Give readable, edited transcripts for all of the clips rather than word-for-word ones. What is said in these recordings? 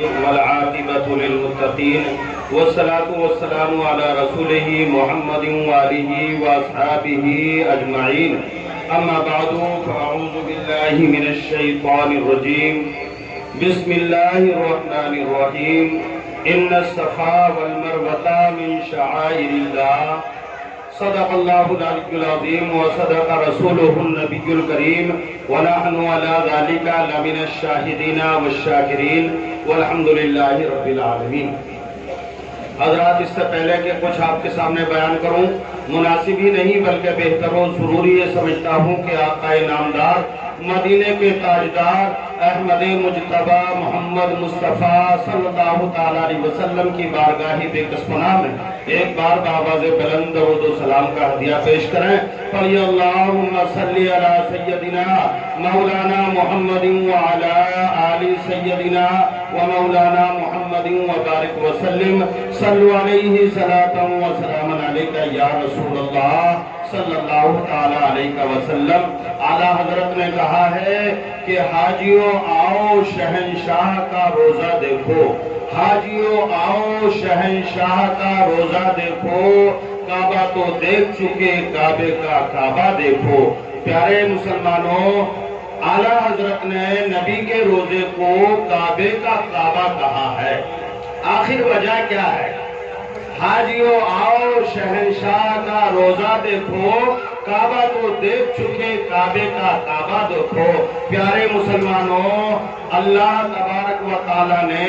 والعاقبة للمتقين والصلاة والسلام على رسوله محمد وآله وأصحابه أجمعين أما بعد فأعوذ بالله من الشيطان الرجيم بسم الله الرحمن الرحيم إن الصفا والمروة من شعائر الله صدق الله العلي العظيم وصدق رسوله النبي الكريم ونحن على ذلك لمن الشاهدين والشاكرين والحمد لله رب العالمين۔ حضرات، اس سے پہلے کہ کچھ آپ کے سامنے بیان کروں، مناسب ہی نہیں بلکہ بہتر و ضروری یہ سمجھتا ہوں کہ آقا نامدار مدینے کے تاجدار احمد مجتبی محمد مصطفیٰ صلی اللہ تعالیٰ علیہ وسلم کی بارگاہ بے کسمنا میں ایک بار بآواز بلند درود و سلام کا ہدیہ پیش کریں۔ پڑھیے اللہم صلی علی سیدنا مولانا محمد وعلی آل سیدنا و مولانا محمد وبارک وسلم صلو علیہ صلاۃ و سلام علیکہ یا رسول اللہ صلی اللہ تعالیٰ علیہ وسلم۔ اعلیٰ حضرت نے کہا ہے کہ حاجیوں آؤ شہنشاہ کا روزہ دیکھو، حاجیوں آؤ شہنشاہ کا روزہ دیکھو، کعبہ تو دیکھ چکے کعبے کا کعبہ دیکھو۔ پیارے مسلمانوں، اعلیٰ حضرت نے نبی کے روزے کو کعبے کا کعبہ کہا ہے۔ آخر وجہ کیا ہے؟ حاجیوں آؤ شہنشاہ کا روزہ دیکھو، کعبہ تو دیکھ چکے کعبے کا کعبہ دیکھو۔ پیارے مسلمانوں، اللہ تبارک و تعالیٰ نے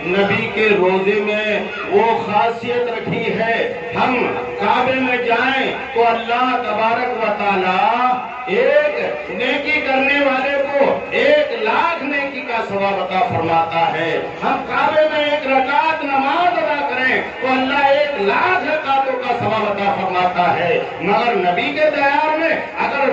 نبی کے روزے میں وہ خاصیت رکھی ہے، ہم کعبے میں جائیں تو اللہ تبارک و تعالیٰ ایک نیکی کرنے والے کو 1,00,000 نیکی کا ثواب عطا فرماتا ہے۔ ہم کعبے میں 1 رکعت نماز ادا کریں تو اللہ 1,00,000 رکعتوں کا ثواب عطا فرماتا ہے۔ مگر نبی کے دیار میں اگر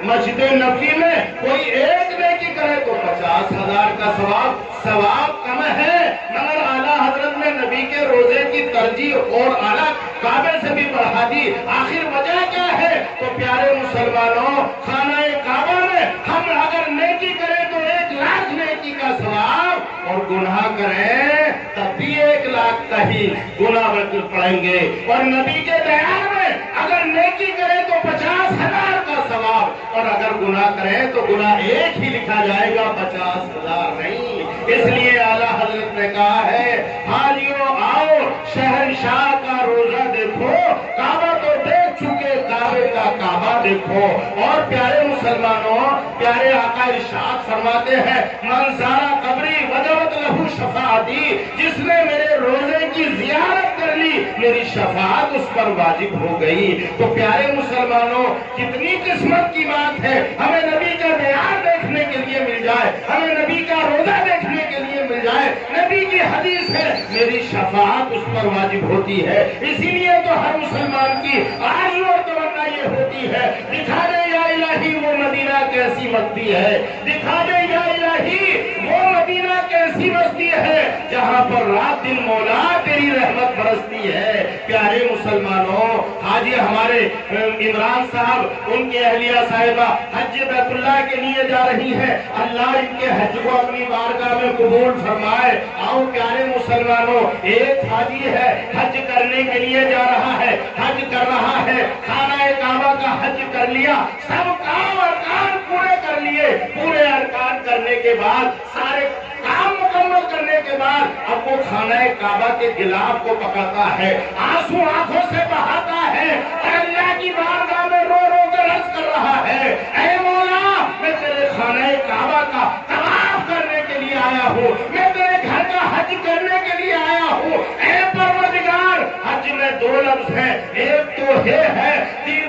مسجد نبوی میں کوئی 1 نیکی کرے تو 50,000 کا ثواب کم ہے۔ مگر اعلیٰ حضرت نے نبی کے روزے کی ترجیح اور اعلیٰ کعبے سے بھی بڑھا دی۔ آخر وجہ کیا ہے؟ تو پیارے مسلمانوں، خانہ کعبہ میں ہم اگر نیکی کریں تو 1,00,000 نیکی کا ثواب، اور گناہ کریں تب بھی 1,00,000 کا ہی گناہ پڑیں گے۔ اور نبی کے دیار میں اگر نیکی کریں تو 50,000 کا ثواب، اور اگر گناہ کریں تو گناہ 1 ہی لکھا جائے گا، 50,000 نہیں۔ اس لیے اعلیٰ حضرت نے کہا ہے حاجیوں آؤ شہنشاہ کا روزہ دیکھو، کعبہ تو دیکھ چکے کعبے کا کعبہ دیکھو۔ اور پیارے مسلمانوں، پیارے آقا ارشاد فرماتے ہیں من زارا قبری وجبت لہو شفاعتی، جس نے میرے روزے کی زیارت کر لی میری شفاعت اس پر واجب ہو گئی۔ تو پیارے مسلمانوں، کتنی قسمت کی بات ہے، ہمیں نبی کا دیار دیکھنے کے لیے مل جائے، ہمیں نبی کا روزہ دیکھنے کے لیے مل جائے۔ نبی کی حدیث ہے میری شفاعت اس پر واجب ہوتی ہے۔ اسی لیے تو ہر مسلمان کی آرزو اور تمنا یہ ہوتی ہے، دکھا دے یا الہی وہ مدینہ کیسی مستی ہے، دکھا دے یا الہی وہ مدینہ کیسی مستی ہے جہاں پر رات دن مولا تیری رحمت برستی ہے۔ پیارے مسلمانوں، حاجی ہمارے عمران صاحب، ان کے اہلیہ صاحبہ حج بیت اللہ کے لیے جا رہی ہیں، اللہ ان کے حج کو اپنی بارگاہ میں قبول فرمائے۔ آؤ پیارے مسلمانوں، ایک حاجی ہے حج کرنے کے لیے جا رہا ہے، حج کر رہا ہے، خانہ کعبہ کا حج کر لیا، سب کام ارکان پورے کر لیے، پورے ارکان کرنے کے بعد، سارے کام مکمل کرنے کے بعد اب وہ خانہ کعبہ کے غلاف کو پکڑتا ہے، آنسو آنکھوں سے بہاتا ہے، اور اللہ کی بارگاہ میں رو رو کر عرض کر رہا ہے اے مولا، میں تیرے خانہ کعبہ کا طواف کرنے کے لیے آیا ہوں، میں تیرے گھر کا حج کرنے کے لیے آیا ہوں۔ اے پروردگار، حج میں 2 لفظ ہیں، ایک تو ہے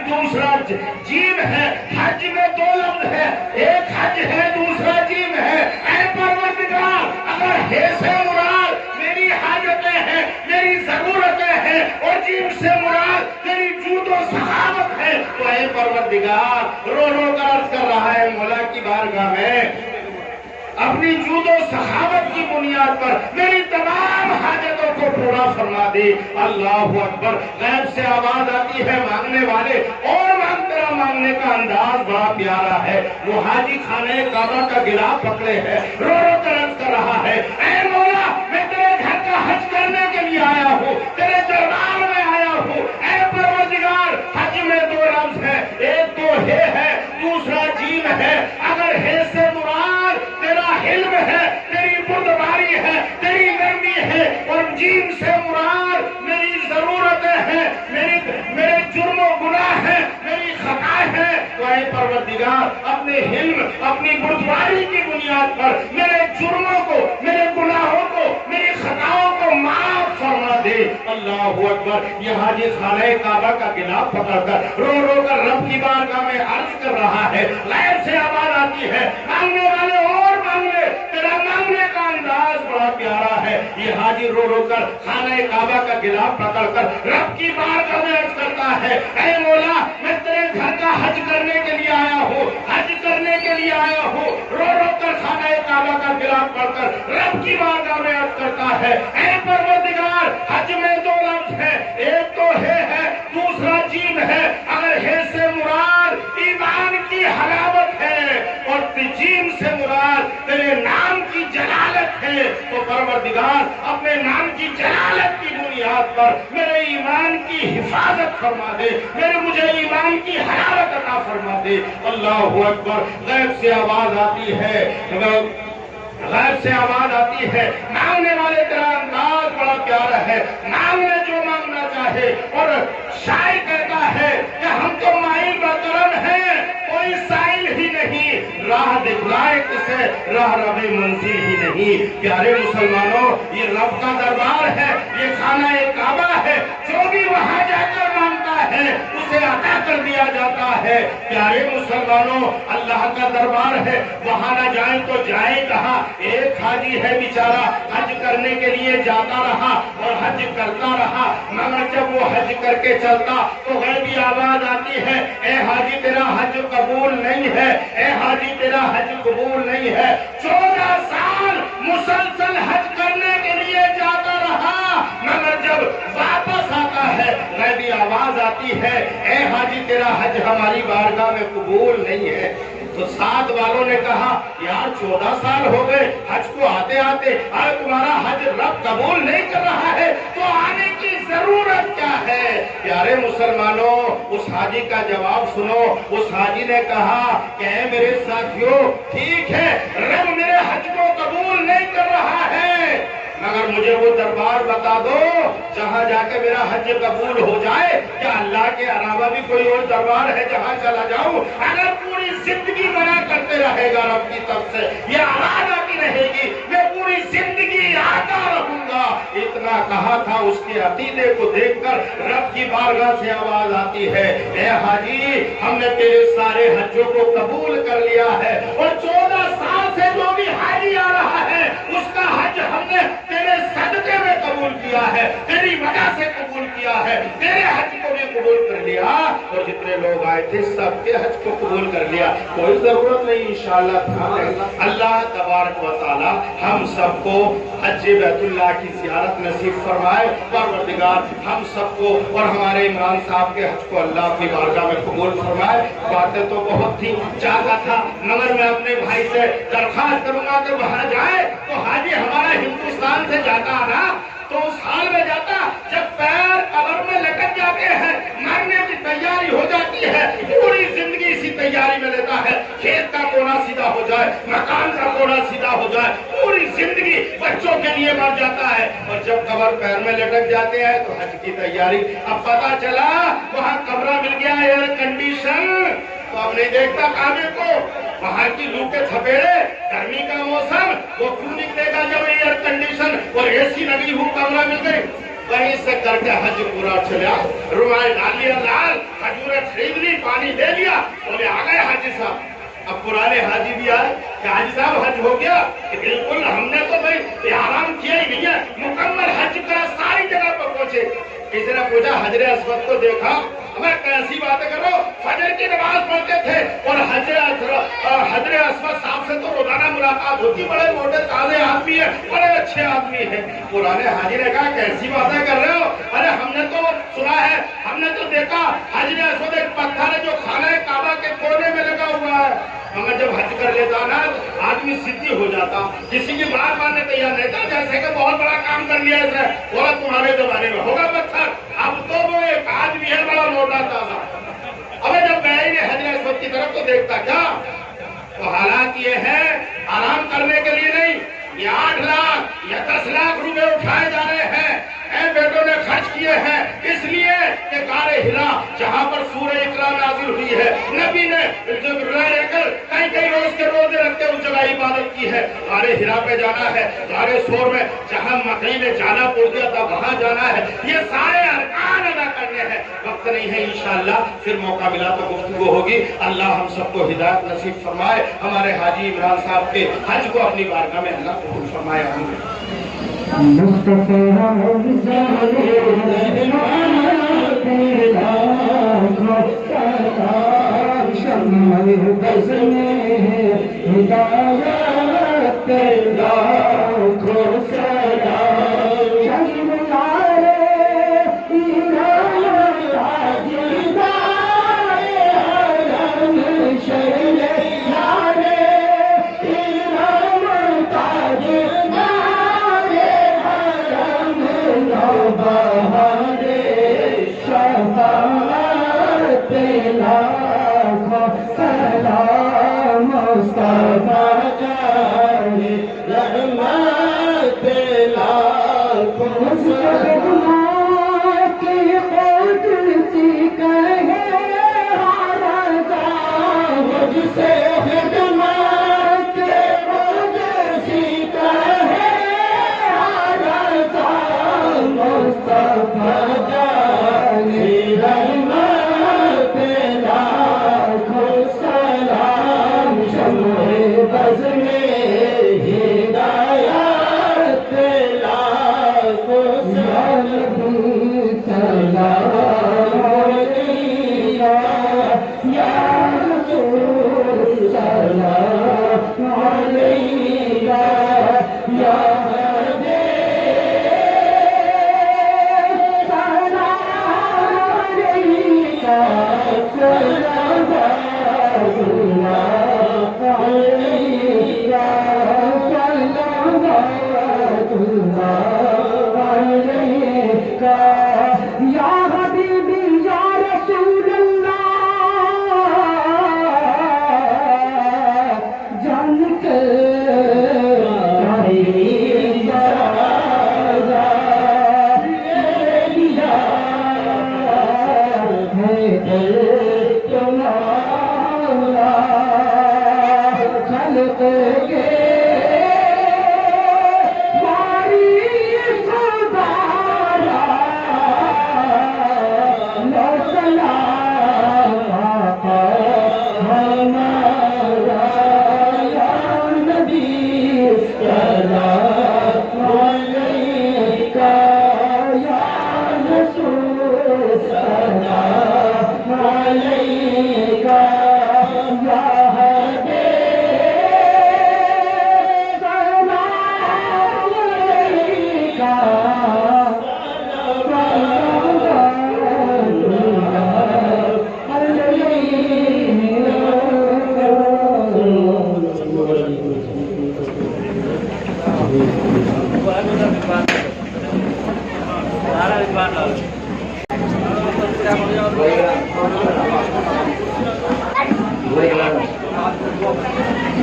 دوسرا جیم ہے۔ حج میں 2 لفظ ہے، ایک حج ہے دوسرا جیم ہے۔ اے پروردگار، اگر ہے سے مراد میری حاجتیں ہیں، میری ضرورتیں ہیں، اور جیم سے مراد تیری جود و سخاوت ہے، تو اے پروردگار، رو رو کر عرض کر رہا ہے مولا کی بارگاہ میں، اپنی جود و سخاوت کی بنیاد پر میری تمام حاجتوں کو پورا فرما دے۔ اللہ اکبر، غیب سے آواز آتی ہے مانگنے والے، اور تیرا مانگنے کا انداز بڑا پیارا ہے۔ وہ حاجی خانہ کعبہ کا غلاف پکڑے ہے، رو رو کر عرض کر رہا ہے اے مولا، میں بردباری ہے، تیری نرمی ہے، اور جیم سے مراد میری ضرورتیں ہیں، میرے جرم و گناہ ہیں، میری خطا ہے۔ تو اے پروردگار اپنے حلم، اپنی بردباری کی بنیاد پر میرے جرموں کو، میرے گناہوں کو، میری خطاؤں کو معاف فرما دے۔ اللہ اکبر۔ یہ حاجی خانہ کعبہ کا گلاف پکڑ کر رو رو کر رب کی بارگاہ میں عرض کر رہا ہے، غیب سے آواز آتی ہے، مانگنے والے اور مانگ لے، تیرا مانگنے کا انداز بڑا پیارا ہے۔ یہ حاجی رو رو کر خانہ کعبہ کا گلاف پکڑ کر رب کی بارگاہ میں عرض کرتا ہے، اے مولا میں تیرے گھر کا حج کرنے کے لیے آیا ہوں، حج کرنے کے لیے آیا ہوں۔ رو رو کر خانہ کعبہ کا گلاف پڑھ کر رب کی بارگاہ میں عرض کرتا ہے، اے پروردگار حج میں دو لفظ ہے، ایک تو ہے دوسرا جیم ہے۔ اگر ہے سے مراد ایمان کی حلاوت ہے اور جیم سے مراد تیرے نام کی جلالت ہے، تو پروردگار اپنے نام کی جلالت کی بنیاد پر میرے ایمان کی حفاظت فرما دے، مجھے ایمان کی حلاوت عطا فرما دے۔ اللہ اکبر۔ غیب سے آواز آتی ہے، غیب سے آواز آتی ہے، مانگنے والے تیرا انداز بڑا پیارا ہے، مانگنے جو مانگنا چاہے۔ اور شاعر کہتا ہے کہ ہم تو مائل برکرم ہیں، کوئی سائل ہی نہیں، راہ دکھلائے کسے راہ رب منزل ہی نہیں۔ پیارے مسلمانوں، یہ رب کا دربار ہے، یہ خانہ کعبہ ہے، جو بھی وہاں جا کر مانگتا ہے اسے عطا کر دیا جاتا ہے۔ پیارے مسلمانوں، اللہ کا دربار ہے، وہاں نہ جائیں تو جائیں کہاں؟ ایک حاجی ہے بیچارہ، حج کرنے کے لیے جاتا رہا اور حج کرتا رہا، مگر جب وہ حج کر کے چلتا تو غیبی آواز آتی ہے، اے حاجی تیرا حج قبول نہیں ہے، اے حاجی تیرا حج قبول نہیں ہے۔ 14 سال مسلسل حج کرنے کے لیے جاتا رہا، مگر جب واپس آتا ہے غیبی آواز آتی ہے، اے حاجی تیرا حج ہماری بارگاہ میں قبول نہیں ہے۔ تو ساتھ والوں نے کہا، یار 14 سال ہو گئے حج کو آتے آتے، اگر تمہارا حج رب قبول نہیں کر رہا ہے تو آنے کی ضرورت کیا ہے؟ پیارے مسلمانوں، اس حاجی کا جواب سنو۔ اس حاجی نے کہا کہ اے میرے ساتھیوں، ٹھیک ہے رب میرے حج کو قبول نہیں کر رہا ہے، مگر مجھے وہ دربار بتا دو جہاں جا کے میرا حج قبول ہو جائے۔ کیا اللہ کے علاوہ بھی کوئی اور دربار ہے جہاں چلا جاؤں؟ اگر پوری زندگی منع کرتے رہے گا رب کی طرف سے، یہ آواز آتی رہے گی، میں پوری زندگی آتا رہوں گا۔ اتنا کہا تھا، اس کے عقیدے کو دیکھ کر رب کی بارگاہ سے آواز آتی ہے، اے حاجی ہم نے تیرے سارے حجوں کو قبول کر لیا ہے، اور 14 سال سے جو بھی حاجی آ رہا ہے اس کا حج ہم نے تیرے صدقے میں قبول کیا ہے، تیری وجہ سے قبول کیا ہے، تیرے حج کو بھی قبول کر لیا، اور جتنے لوگ آئے تھے سب کے حج کو قبول کر لیا۔ کوئی ضرورت نہیں انشاءاللہ اللہ تبارک و تعالی ہم سب کو حج بیت اللہ کی زیارت نصیب فرمائے۔ پروردگار ہم سب کو اور ہمارے عمران صاحب کے حج کو اللہ کی بارگاہ میں قبول فرمائے۔ باتیں تو بہت تھی، چاہتا تھا، مگر میں اپنے بھائی سے درخواست کروں گا کہ وہاں جائے تو حاجی ہمارا ہندوستان سے جاتا نا تو اس حال میں جاتا جب پیر قبر میں لٹک جاتے ہیں، مرنے کی تیاری ہو جاتی ہے، پوری زندگی اسی تیاری میں لیتا ہے، کھیت کا کوڑا سیدھا ہو جائے، مکان کا کوڑا سیدھا ہو جائے، پوری زندگی بچوں کے لیے مر جاتا ہے، اور جب قبر پیر میں لٹک جاتے ہیں تو حج کی تیاری۔ اب پتا چلا وہاں کمرہ مل گیا ایئر کنڈیشن، تو اب نہیں دیکھتا کعبے کو، وہاں کی لو کے تھپیڑے، گرمی کا موسم، وہ کیوں نکلے گا جب ایئر کنڈیشن اور اے سی لگی ہو کمرہ مل گئی؟ وہیں سے کر کے حج پورا چلا، رومال ڈال لیا لال، کھجوریں خرید لی، پانی دے لیا، بولے آ گئے حاجی صاحب۔ اب پرانے حاجی بھی آئے کہ حاجی صاحب حج ہو گیا؟ کہ بالکل ہم نے تو بھائی آرام کیا ہی نہیں ہے، مکمل حج کرا، ساری جگہ پر پہنچے۔ کسی نے پوچھا حجر اسود کو دیکھا؟ ہمیں کیسی باتیں کرو، فجر کی نماز پڑھتے تھے اور حجر اسود صاحب سے تو روزانہ ملاقات ہوتی، بڑے موٹے تازے آدمی ہیں، بڑے اچھے آدمی ہیں۔ پرانے حاجی نے کہا کیسی باتیں کر رہے ہو؟ ارے ہم نے تو سنا ہے، ہم نے تو دیکھا حجر اسود ایک پتھر ہے جو خانہ کعبہ کے کونے میں لگا ہوا ہے، مگر جب حج کر لیتا نا آدمی سدھی ہو جاتا، کسی کی بات ماننے تیار نہیں تھا، جیسے کہ بہت بڑا کام کر لیا اس نے، بولا تمہارے زمانے میں ہوگا پتھر، اب تو وہ ایک آدمی ہے بڑا موٹا تازہ۔ ابھی جب میں نے حجر اسود کی طرف تو دیکھتا کیا، تو حالات یہ ہے آرام کرنے کے لیے نہیں، یہ 8 لاکھ یا 10 لاکھ روپے اٹھائے جا رہے ہیں، اے بیٹوں نے خرچ کیے ہیں اس لیے کہ غار حرا جہاں پر سورہ اقرا نازل ہوئی ہے، نبی نے رہ کر کئی روز کے روزے رکھتے اس جگہ عبادت کی ہے۔ غار حرا پہ جانا ہے، غار سور میں جہاں مکئی نے جانا پڑ گیا تھا وہاں جانا ہے، یہ سارے ارکان ادا کرنے ہیں۔ وقت نہیں ہے، انشاءاللہ پھر موقع ملا تو گفتگو ہوگی۔ اللہ ہم سب کو ہدایت نصیب فرمائے، ہمارے حاجی عمران صاحب کے حج کو اپنی بارگاہ میں اللہ قبول فرمائے۔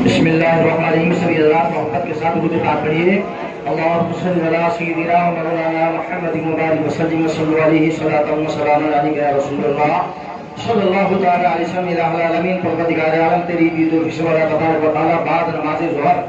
بسم اللہ الرحمن الرحیم. سبھی حضرات محبت کے ساتھ درود پاک پڑھیے. اللہم صلی علی سیدنا و مولانا محمد مبارک وسلم صلی علیہ صلاۃ و سلام علیک یا رسول اللہ صلی اللہ تعالی علیہ وسلم. الہ العالمین پروردگار عالم تیری دید و فکر و تبارک و تعالی بعد نماز ظہر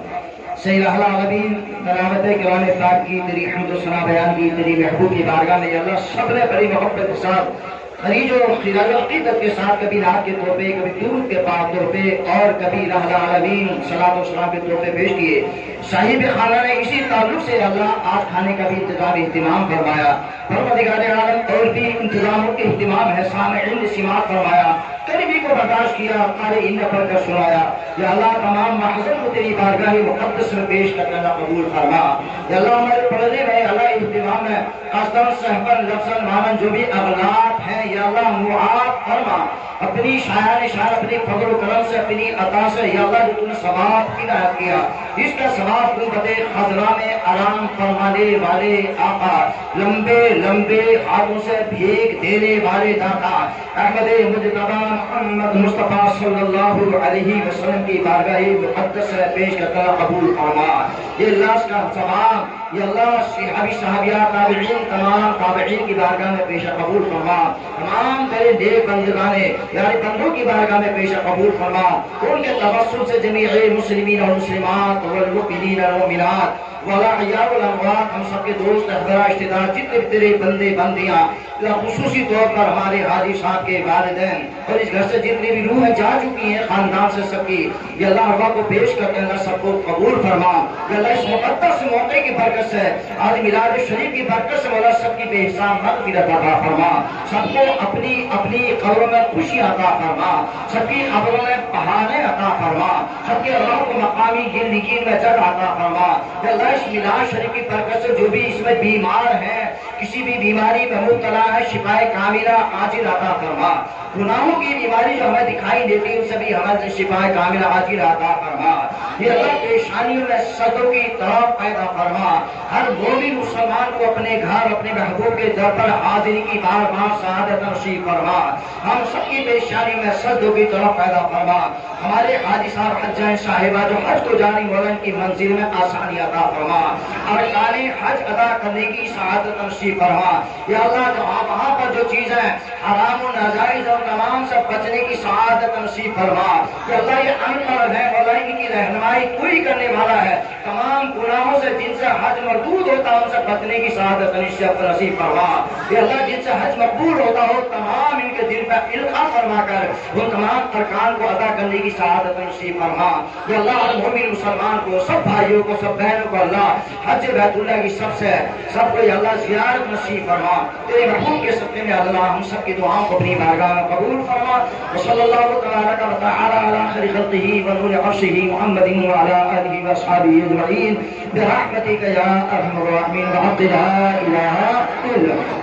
سے الہ العالمین تلاوت کلام پاک کی، تیری حمد و ثنا بیان کی، تیری محبوب کی بارگاہ میں اللہ سب نے بڑی محبت کے ساتھ خریج و خلال عقیدت کے ساتھ کبھی رات کے طور پہ، کبھی درود کے پاک طور پہ اور کبھی الہ العالمین صلاۃ و سلام کے طور پہ پیش کیے. صاحب خانہ نے اسی تعلق سے اللہ آج کھانے کا بھی انتظام اہتمام فرمایا. پروردگار عالم اور بھی انتظاموں کے اہتمام ہے، سامعین سماعت فرمایا، قریبی کو برداشت کیا، قارئین نے پڑھ کر سنایا. یا اللہ تمام محضر کو تیری بارگاہ مقدس میں پیش کر اللہ قبول فرما. یا اللہ ہمارے پڑھنے میں اللہ اہتمام ہے، قصداً صحباً لفظاً معناً جو بھی اغلاط ہیں یا اللہ معاف فرما. اپنی شاعر اپنی فضل و کرم سے، اپنی عطا سے یا اللہ جو تم نے ثواب عنایت کیا اس کا ثواب قوت خضرا میں آرام فرمانے والے آقا، لمبے لمبے ہاتھوں سے بھیک دینے والے داتا احمد مجتبی محمد مصطفیٰ صلی اللہ علیہ وسلم کی بارگاہ مقدس میں پیش کرتا قبول فرما۔ یہ اللہ کا ثواب، یہ اللہ صحابی صحابیات تابعین تمام تابعین کی بارگاہ میں پیش قبول فرما، تمام تیرے نیک بندگان یعنی بندوں کی بارگاہ میں پیش قبول فرما، ان کے توسل سے جمیع مسلمین اور مسلمات والمؤمنین والمؤمنات والاحیاء والاموات ہم سب کے دوست احباب رشتہ دار جتنے بھی تیرے بندے بندیاں خصوصی طور پر ہمارے حاجی صاحب کے والدین اور اس گھر سے جتنی بھی روحیں جا چکی ہیں خاندان سے سب کی، یہ اللہ اللہ کو پیش کرتے ہیں، اللہ سب کو قبول فرما۔ یہ اللہ اس مقدس موقع کی برکت سے آج میلاد شریف کی برکت سے مولا سب کی بے حساب مغفرت عطا فرما، سب کو اپنی اپنی قبروں میں خوشی عطا فرما، سب کی قبروں میں بہانے عطا فرما، سب کے اللہ کو مقامی زندگی میں جگہ عطا فرما۔ یہ اللہ اس میلاد شریف کی برکت سے جو بھی اس میں بیمار ہیں، کسی بھی بیماری میں مبتلا ہے، شفا کاملہ عاجل عطا فرما، گناہوں کی بیماری جو ہمیں دکھائی دیتی ان سے بھی ہمیں شفا کاملہ عاجل عطا فرما۔ یہ اللہ پریشانیوں میں صدوں کی طرف پیدا فرما، ہر مومن مسلمان کو اپنے گھر اپنے محبوب کے در پر حاضری کی بار بار سعادت نصیب فرما، ہم سب کی پریشانیوں میں صدوں کی طرف پیدا فرما۔ ہمارے حاجی صاحب حجاں صاحبہ جو حج کو جاری مولانا کی منزل میں آسانی عطا فرما، ارکان حج ادا کرنے کی سعادت نصیب فرما۔ یا اللہ جو وہاں پر جو چیزیں حرام و ناجائز اور تمام سے بچنے کی سعادت نصیب فرما۔ کہ اللہ یہ ان پڑھ ہے مولا کی رہنمائی پوری کرنے والا ہے، تمام گناہوں سے جن سے حج مردود ہوتا ان سے بچنے کی سعادت نصیب فرما۔ کہ اللہ جن سے حج مقبول ہوتا ہو تمام ان کے دل پر القاء فرما کر وہ تمام ارکان کو ادا کرنے کی سعادت نصیب فرما۔ کہ اللہ ہر مومن مسلمان کو، سب بھائیوں کو، سب بہنوں کو اللہ حج بیت اللہ کی سب کو اللہ زیارت نصیب فرما۔ تیرے محبوب کے صدقے میں اللہ ہم سب کی دعاؤں کو اپنی بارگاہ میں قبول فرما۔ وصلی اللہ تبارک و تعالی علی خیر خلقہ ونور عرشہ محمد وعلی آلہ واصحابہ اجمعین برحمتک یا ارحم الراحمین وحق لا الہ الا